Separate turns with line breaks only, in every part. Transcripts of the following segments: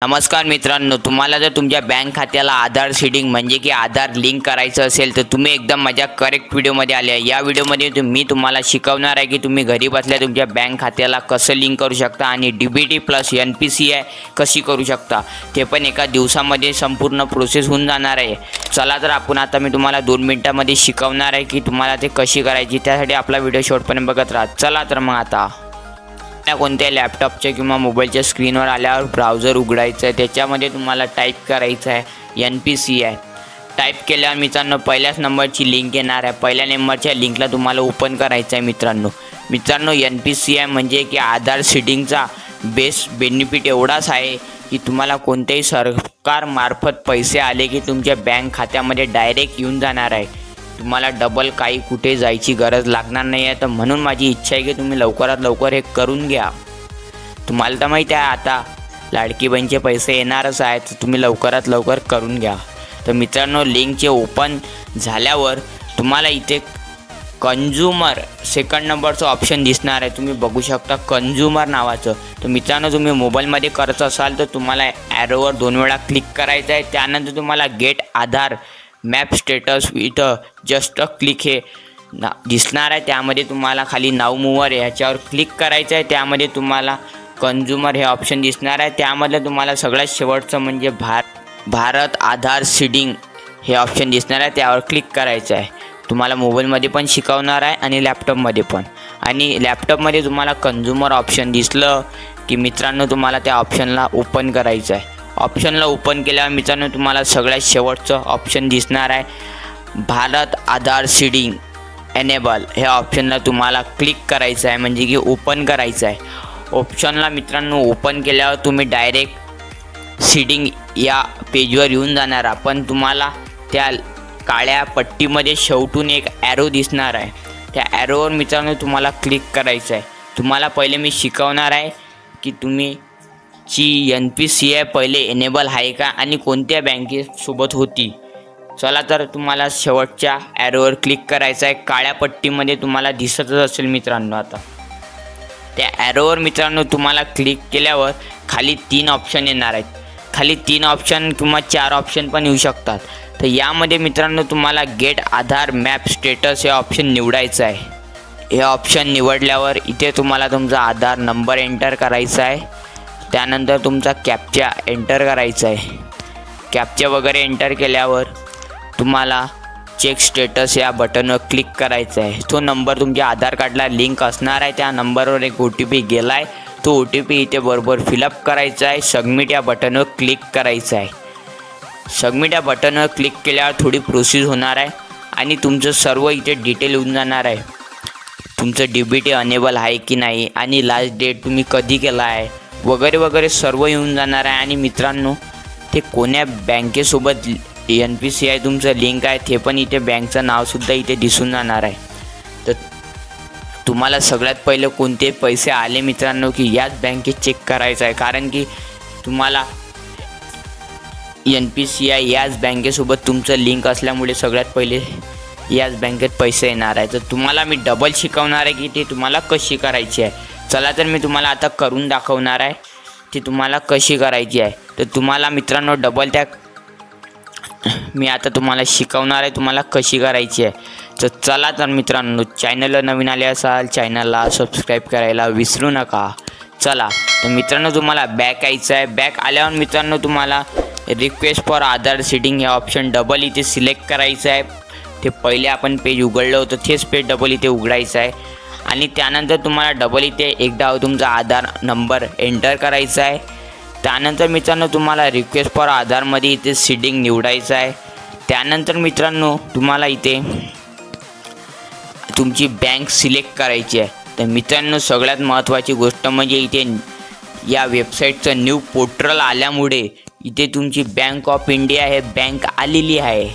नमस्कार मित्रांनो, तुम्हाला जर तुमच्या बँक खात्याला आधार सीडिंग म्हणजे की आधार लिंक करायचं असेल तर तुम्ही एकदम माझ्या करेक्ट व्हिडिओमध्ये आले आहे। या व्हिडिओमध्ये मी तुम्हाला शिकवणार आहे की तुम्ही घरी बसल्या तुमच्या बँक खात्याला कसं लिंक करू शकता आणि DBT प्लस NPCI कशी करू शकता, ते पण एका दिवसामध्ये संपूर्ण प्रोसेस होऊन जाणार आहे। चला तर आपण आता मी तुम्हाला 2 मिनिटांमध्ये शिकवणार आहे की तुम्हाला ते कशी करायची। त्यासाठी आपला व्हिडिओ शेवटपर्यंत बघत राहा। चला तर मग आता कोणत्या लॅपटॉपच्या किंवा मोबाईलच्या स्क्रीनवर आल्यावर ब्राउझर उघडायचं आहे। त्याच्यामध्ये तुम्हाला टाईप करायचं आहे NPCI। टाईप केल्यावर मित्रांनो पहिल्याच नंबरची लिंक येणार आहे। पहिल्या नंबरच्या लिंकला तुम्हाला ओपन करायचं आहे। मित्रांनो NPCI म्हणजे की आधार सीडिंगचा बेनिफिट एवढाच आहे की तुम्हाला कोणत्याही सरकारमार्फत पैसे आले की तुमच्या बँक खात्यामध्ये डायरेक्ट येऊन जाणार आहे। तुम्हाला डबल काही कुठे जायची गरज लागणार नाही आहे। तर म्हणून माझी इच्छा आहे की तुम्ही लवकरात लवकर हे करून घ्या। तुम्हाला तर माहीत आहे आता लाडकी बहीणचे पैसे येणारच आहेत, तर तुम्ही लवकरात लवकर करून घ्या। तर मित्रांनो लिंकचे ओपन झाल्यावर तुम्हाला इथे कंझ्युमर सेकंड नंबरचं ऑप्शन दिसणार आहे। तुम्ही बघू शकता कंझ्युमर नावाचं। तर मित्रांनो तुम्ही मोबाईलमध्ये करत असाल तर तुम्हाला ॲरोवर 2 वेळा क्लिक करायचं आहे। त्यानंतर तुम्हाला get Aadhaar map status with just click हे दिसणार आहे। त्यामध्ये तुम्हाला खाली नाव मूवर ह्याच्यावर क्लिक करायचं आहे। त्यामध्ये तुम्हाला कंझ्युमर हे ऑप्शन दिसणार आहे। त्यामध्ये तुम्हाला सगळ्यात शेवटचं म्हणजे भारत आधार सीडिंग हे ऑप्शन दिसणार आहे, त्यावर क्लिक करायचं आहे। तुम्हाला मोबाईलमध्ये पण शिकवणार आहे आणि लॅपटॉपमध्ये पण। आणि लॅपटॉपमध्ये तुम्हाला कंझ्युमर ऑप्शन दिसलं की मित्रांनो तुम्हाला त्या ऑप्शनला ओपन करायचं आहे। ऑप्शनला ओपन केल्यावर मित्रांनो तुम्हाला सगळ्यात शेवटचं ऑप्शन दिसणार आहे भारत आधार सीडिंग एनेबल। हे ऑप्शनला तुम्हाला क्लिक करायचं आहे म्हणजे की ओपन करायचं आहे। ऑप्शनला मित्रांनो ओपन केल्यावर तुम्ही डायरेक्ट सीडिंग या पेजवर येऊन जाणार। पण तुम्हाला त्या काळ्या पट्टीमध्ये शेवटून एक ॲरो दिसणार आहे। त्या ॲरोवर मित्रांनो तुम्हाला क्लिक करायचं आहे। तुम्हाला पहिले मी शिकवणार आहे की तुम्ही NPCI पहिले एनेबल आहे का आणि कोणत्या बँकेसोबत होती। चला तर तुम्हाला शेवटच्या ॲरोवर क्लिक करायचं आहे। काळ्या पट्टीमध्ये तुम्हाला दिसतच असेल मित्रांनो। आता त्या ॲरोवर मित्रांनो तुम्हाला क्लिक केल्यावर खाली 3 ऑप्शन येणार आहेत। खाली 3 ऑप्शन किंवा 4 ऑप्शन पण येऊ शकतात। तर यामध्ये मित्रांनो तुम्हाला गेट आधार मॅप स्टेटस हे ऑप्शन निवडायचं आहे। हे ऑप्शन निवडल्यावर इथे तुम्हाला तुमचा आधार नंबर एंटर करायचा आहे। त्यानंतर तुमचा कॅप्चा एंटर करायचा आहे। कॅप्चा वगैरे एंटर केल्यावर तुम्हाला चेक स्टेटस या बटनवर क्लिक करायचं आहे। तो नंबर तुमच्या आधार कार्डला लिंक असणार आहे। त्या नंबरवर एक OTP गेला आहे, तो OTP इथे बरोबर फिलअप करायचा आहे। सबमिट या बटनवर क्लिक करायचं आहे। सबमिट या बटनवर क्लिक केल्यावर थोडी प्रोसेस होणार आहे आणि तुमचं सर्व इथे डिटेल येऊन जाणार आहे। तुमचं DBT अनेबल आहे की नाही आणि लास्ट डेट तुम्ही कधी केला आहे वगैरे वगैरे सर्व येऊन जाणार आहे। आणि मित्रांनो ते कोण्या बँकेसोबत NPCI तुमचं लिंक आहे ते पण इथे बँकचं नावसुद्धा इथे दिसून जाणार आहे। तर तुम्हाला सगळ्यात पहिले कोणते पैसे आले मित्रांनो की याच बँकेत चेक करायचं आहे, कारण की तुम्हाला NPCI याच बँकेसोबत तुमचं लिंक असल्यामुळे सगळ्यात पहिले याच बँकेत पैसे येणार आहे। तर तुम्हाला मी डबल शिकवणार आहे की ते तुम्हाला कशी करायची आहे। चला तर मी तुम्हाला आता करून दाखवणार आहे ती तुम्हाला कशी करायची आहे। तर तुम्हाला मित्रांनो डबल मी आता तुम्हाला शिकवणार आहे तुम्हाला कशी करायची आहे। तर चला तर मित्रांनो चॅनलला नवीन आले असाल चॅनलला सबस्क्राईब करायला विसरू नका। चला तर मित्रांनो तुम्हाला बॅक यायचं आहे। बॅक आल्यावर मित्रांनो तुम्हाला रिक्वेस्ट फॉर आधार सीडिंग हे ऑप्शन डबल इथे सिलेक्ट करायचं आहे। ते पहिले आपण पेज उघडलं होतं तेच पेज डबल इथे उघडायचं आहे आणि त्यानंतर तुम्हाला डबल इथे एकदा तुमचा आधार नंबर एंटर करायचा आहे। त्यानंतर मित्रांनो तुम्हाला रिक्वेस्ट फॉर आधारमध्ये इथे सीडिंग निवडायचं आहे। त्यानंतर मित्रांनो तुम्हाला इथे तुमची बँक सिलेक्ट करायची आहे। तर मित्रांनो सगळ्यात महत्त्वाची गोष्ट म्हणजे इथे या वेबसाईटचं न्यू पोर्टल आल्यामुळे इथे तुमची बँक ऑफ इंडिया हे बँक आलेली आहे।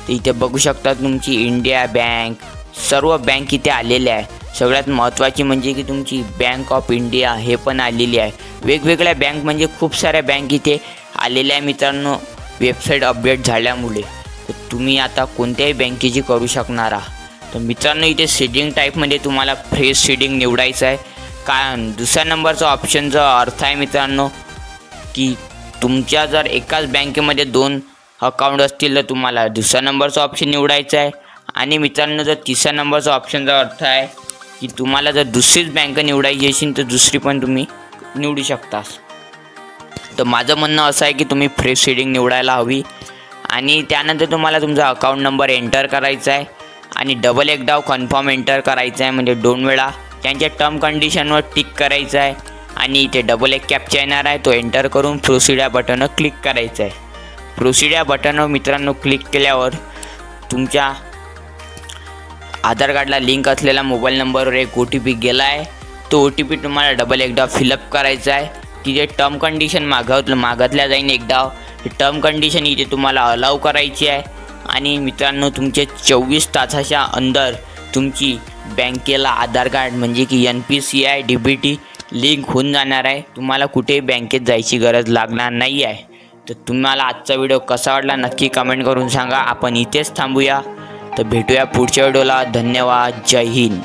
तर इथे बघू शकता तुमची इंडिया बँक सर्व बँक इथे आलेल्या आहे। सगळ्यात महत्त्वाची म्हणजे की तुमची बँक ऑफ इंडिया हे पण आलेली आहे। वेगवेगळ्या बँक म्हणजे खूप साऱ्या बँक इथे आलेल्या आहे मित्रांनो वेबसाईट अपडेट झाल्यामुळे। तर तुम्ही आता कोणत्याही बँकेची करू शकणार आहात। तर मित्रांनो इथे सीडिंग टाईपमध्ये तुम्हाला फ्रेश सीडिंग निवडायचं आहे। कारण दुसऱ्या नंबरचा ऑप्शनचा अर्थ आहे मित्रांनो की तुमच्या जर एकाच बँकेमध्ये 2 अकाउंट असतील तर तुम्हाला दुसऱ्या नंबरचा ऑप्शन निवडायचा आहे. आणि मित्रांनो, जर तिसऱ्या नंबरचा ऑप्शनचा अर्थ आहे की तुम्हाला जर दुसरीच बँक निवडायची असेल तर दुसरी पण तुम्ही निवडू शकता. तर माझं म्हणणं असं आहे की तुम्ही फ्रेश सीडिंग निवडायला हवी. आणि त्यानंतर तुम्हाला तुमचा अकाउंट नंबर एंटर करायचा आहे आणि डबल एकदा कन्फर्म एंटर करायचा आहे, म्हणजे 2 वेळा. त्यांच्या टर्म कंडिशनवर टिक करायचं आहे आणि इथे डबल एक कॅप्चा येणार आहे, तो एंटर करून प्रोसीड या बटनवर क्लिक करायचं आहे. प्रोसीड या बटनवर मित्रांनो क्लिक केल्यावर तुमच्या आधार कार्डला लिंक असलेल्या मोबाईल नंबरवर एक OTP गेला आहे. तो OTP तुम्हाला डबल एकदा फिलअप करायचा आहे. तिथे टर्म कंडिशन मागितल्या जाईल एकदा. टर्म कंडिशन इथे तुम्हाला अलाउ करायची आहे. आणि मित्रांनो, तुमचे 24 तासाच्या अंदर तुमची बँकेला आधार कार्ड म्हणजे की NPCI DBT लिंक होऊन जाणार आहे. तुम्हाला कुठेही बँकेत जायची गरज लागणार नाही आहे. तर तुम्हाला आजचा व्हिडिओ कसा वाटला नक्की कमेंट करून सांगा. आपण इथेच थांबूया. तर भेटूया पुढच्या व्हिडिओला. धन्यवाद. जय हिंद.